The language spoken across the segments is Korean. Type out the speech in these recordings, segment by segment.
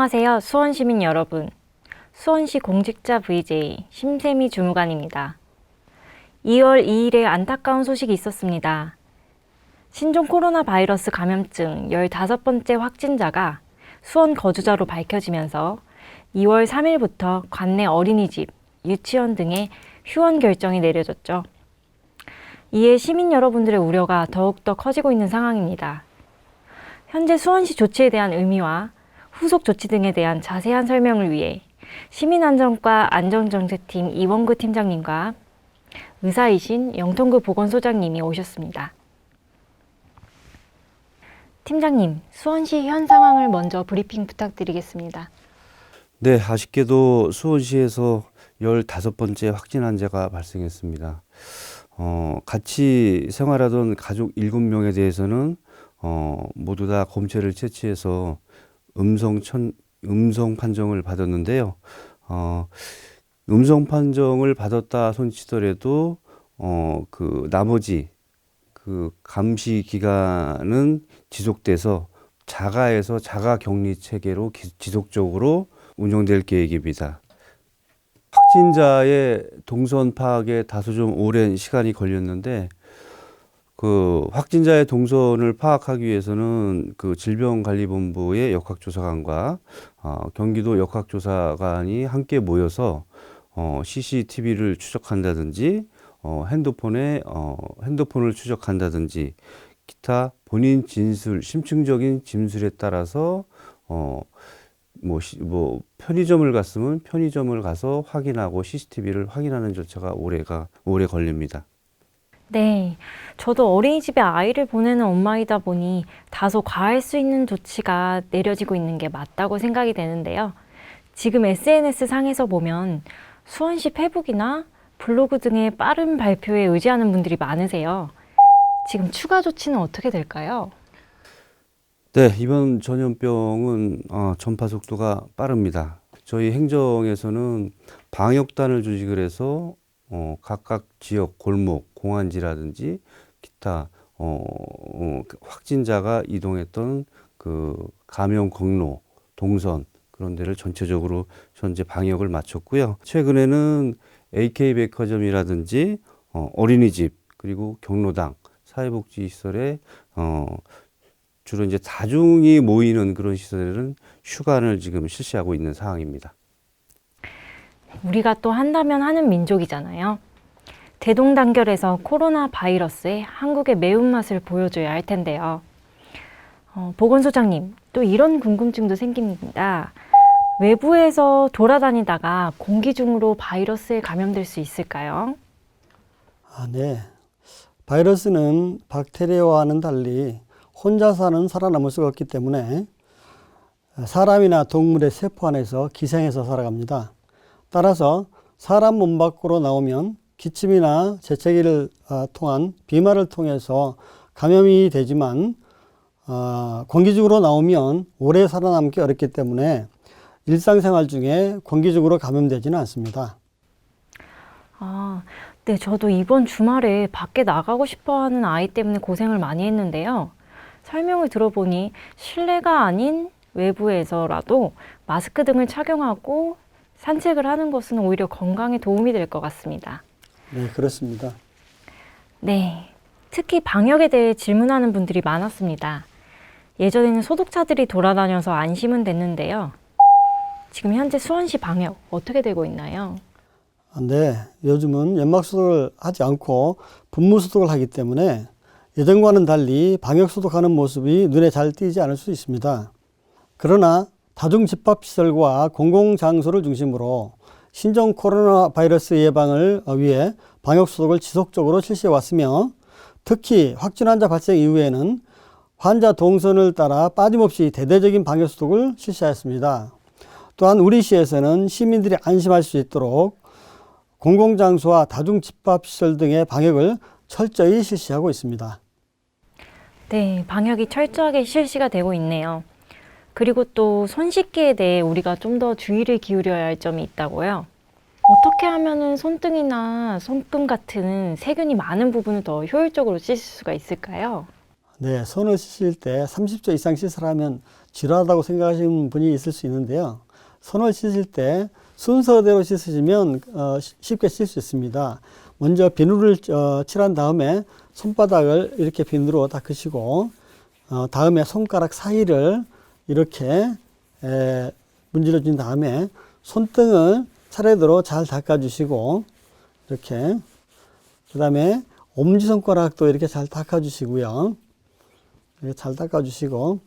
안녕하세요, 수원시민 여러분. 수원시 공직자 VJ 심세미 주무관입니다. 2월 2일에 안타까운 소식이 있었습니다. 신종 코로나 바이러스 감염증 15번째 확진자가 수원 거주자로 밝혀지면서 2월 3일부터 관내 어린이집, 유치원 등의 휴원 결정이 내려졌죠. 이에 시민 여러분들의 우려가 더욱더 커지고 있는 상황입니다. 현재 수원시 조치에 대한 의미와 후속 조치 등에 대한 자세한 설명을 위해 시민안전과 안전정책팀 이원구 팀장님과 의사이신 영통구 보건소장님이 오셨습니다. 팀장님, 수원시 현 상황을 먼저 브리핑 부탁드리겠습니다. 네, 아쉽게도 수원시에서 15번째 확진 환자가 발생했습니다. 같이 생활하던 가족 7명에 대해서는 모두 다 검체를 채취해서 음성 판정을 받았는데요. 음성 판정을 받았다 손치더라도 나머지 감시 기간은 지속돼서 자가에서 자가 격리 체계로 지속적으로 운영될 계획입니다. 확진자의 동선 파악에 다소 좀 오랜 시간이 걸렸는데 확진자의 동선을 파악하기 위해서는 질병관리본부의 역학조사관과 경기도 역학조사관이 함께 모여서 CCTV를 추적한다든지 핸드폰을 추적한다든지 기타 본인 진술, 심층적인 진술에 따라서 편의점을 갔으면 편의점을 가서 확인하고 CCTV를 확인하는 절차가 오래 걸립니다. 네, 저도 어린이집에 아이를 보내는 엄마이다 보니 다소 과할 수 있는 조치가 내려지고 있는 게 맞다고 생각이 되는데요. 지금 SNS 상에서 보면 수원시 페북이나 블로그 등의 빠른 발표에 의지하는 분들이 많으세요. 지금 추가 조치는 어떻게 될까요? 네, 이번 전염병은 전파 속도가 빠릅니다. 저희 행정에서는 방역단을 조직을 해서 각각 지역 골목, 공안지라든지 기타 확진자가 이동했던 감염 경로, 동선 그런 데를 전체적으로 현재 방역을 마쳤고요. 최근에는 AK백화점이라든지 어린이집 그리고 경로당, 사회복지시설에 주로 이제 다중이 모이는 그런 시설에는 휴관을 지금 실시하고 있는 상황입니다. 우리가 또 한다면 하는 민족이잖아요. 대동단결해서 코로나 바이러스에 한국의 매운맛을 보여줘야 할 텐데요. 보건소장님, 또 이런 궁금증도 생깁니다. 외부에서 돌아다니다가 공기 중으로 바이러스에 감염될 수 있을까요? 네. 바이러스는 박테리아와는 달리 혼자서는 살아남을 수가 없기 때문에 사람이나 동물의 세포 안에서 기생해서 살아갑니다. 따라서 사람 몸 밖으로 나오면 기침이나 재채기를 통한 비말을 통해서 감염이 되지만 공기중으로 나오면 오래 살아남기 어렵기 때문에 일상생활 중에 공기중으로 감염되지는 않습니다. 네, 저도 이번 주말에 밖에 나가고 싶어하는 아이 때문에 고생을 많이 했는데요. 설명을 들어보니 실내가 아닌 외부에서라도 마스크 등을 착용하고 산책을 하는 것은 오히려 건강에 도움이 될 것 같습니다. 네, 그렇습니다. 네, 특히 방역에 대해 질문하는 분들이 많았습니다. 예전에는 소독차들이 돌아다녀서 안심은 됐는데요. 지금 현재 수원시 방역 어떻게 되고 있나요? 네, 요즘은 연막소독을 하지 않고 분무소독을 하기 때문에 예전과는 달리 방역소독하는 모습이 눈에 잘 띄지 않을 수 있습니다. 그러나 다중집합시설과 공공장소를 중심으로 신종 코로나 바이러스 예방을 위해 방역소독을 지속적으로 실시해 왔으며 특히 확진 환자 발생 이후에는 환자 동선을 따라 빠짐없이 대대적인 방역소독을 실시하였습니다. 또한 우리 시에서는 시민들이 안심할 수 있도록 공공장소와 다중집합시설 등의 방역을 철저히 실시하고 있습니다. 네, 방역이 철저하게 실시가 되고 있네요. 그리고 또 손 씻기에 대해 우리가 좀 더 주의를 기울여야 할 점이 있다고요. 어떻게 하면 손등이나 손금 같은 세균이 많은 부분을 더 효율적으로 씻을 수가 있을까요? 네, 손을 씻을 때 30초 이상 씻으라면 지루하다고 생각하시는 분이 있을 수 있는데요. 손을 씻을 때 순서대로 씻으시면 쉽게 씻을 수 있습니다. 먼저 비누를 칠한 다음에 손바닥을 이렇게 비누로 닦으시고 다음에 손가락 사이를 이렇게 문질러 준 다음에 손등을 차례대로 잘 닦아주시고 이렇게 그 다음에 엄지손가락도 이렇게 잘 닦아주시고요. 이렇게 잘 닦아주시고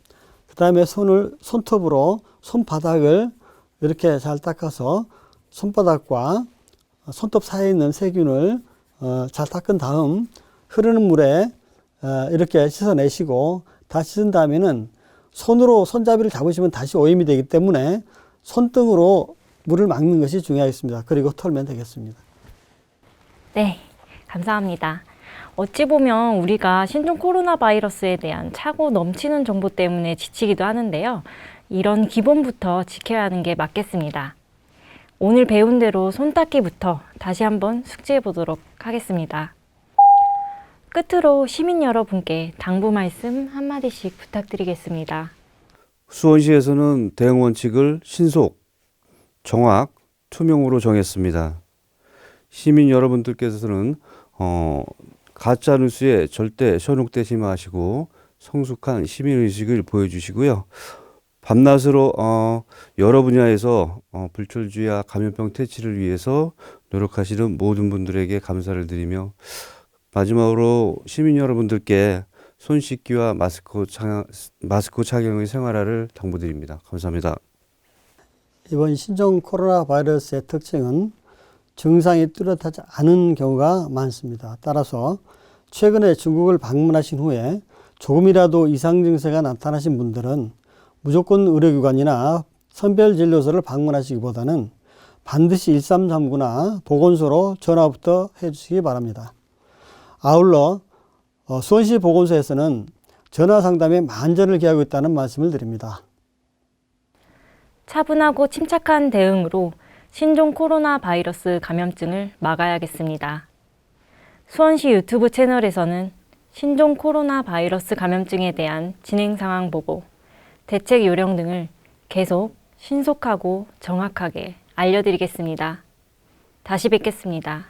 그 다음에 손톱으로 손바닥을 이렇게 잘 닦아서 손바닥과 손톱 사이에 있는 세균을 잘 닦은 다음 흐르는 물에 이렇게 씻어내시고 다 씻은 다음에는 손으로 손잡이를 잡으시면 다시 오염이 되기 때문에 손등으로 물을 막는 것이 중요하겠습니다. 그리고 털면 되겠습니다. 네, 감사합니다. 어찌 보면 우리가 신종 코로나 바이러스에 대한 차고 넘치는 정보 때문에 지치기도 하는데요. 이런 기본부터 지켜야 하는 게 맞겠습니다. 오늘 배운 대로 손 닦기부터 다시 한번 숙지해 보도록 하겠습니다. 끝으로 시민 여러분께 당부 말씀 한마디씩 부탁드리겠습니다. 수원시에서는 대응 원칙을 신속, 정확, 투명으로 정했습니다. 시민 여러분들께서는 가짜 뉴스에 절대 현혹되지 마시고 성숙한 시민의식을 보여주시고요. 밤낮으로 여러 분야에서 불철주의와 감염병 퇴치를 위해서 노력하시는 모든 분들에게 감사를 드리며 마지막으로 시민 여러분들께 손 씻기와 마스크 착용의 생활화를 당부드립니다. 감사합니다. 이번 신종 코로나 바이러스의 특징은 증상이 뚜렷하지 않은 경우가 많습니다. 따라서 최근에 중국을 방문하신 후에 조금이라도 이상 증세가 나타나신 분들은 무조건 의료기관이나 선별진료소를 방문하시기보다는 반드시 1339나 보건소로 전화부터 해주시기 바랍니다. 아울러 수원시 보건소에서는 전화상담에 만전을 기하고 있다는 말씀을 드립니다. 차분하고 침착한 대응으로 신종 코로나 바이러스 감염증을 막아야겠습니다. 수원시 유튜브 채널에서는 신종 코로나 바이러스 감염증에 대한 진행 상황 보고, 대책 요령 등을 계속 신속하고 정확하게 알려드리겠습니다. 다시 뵙겠습니다.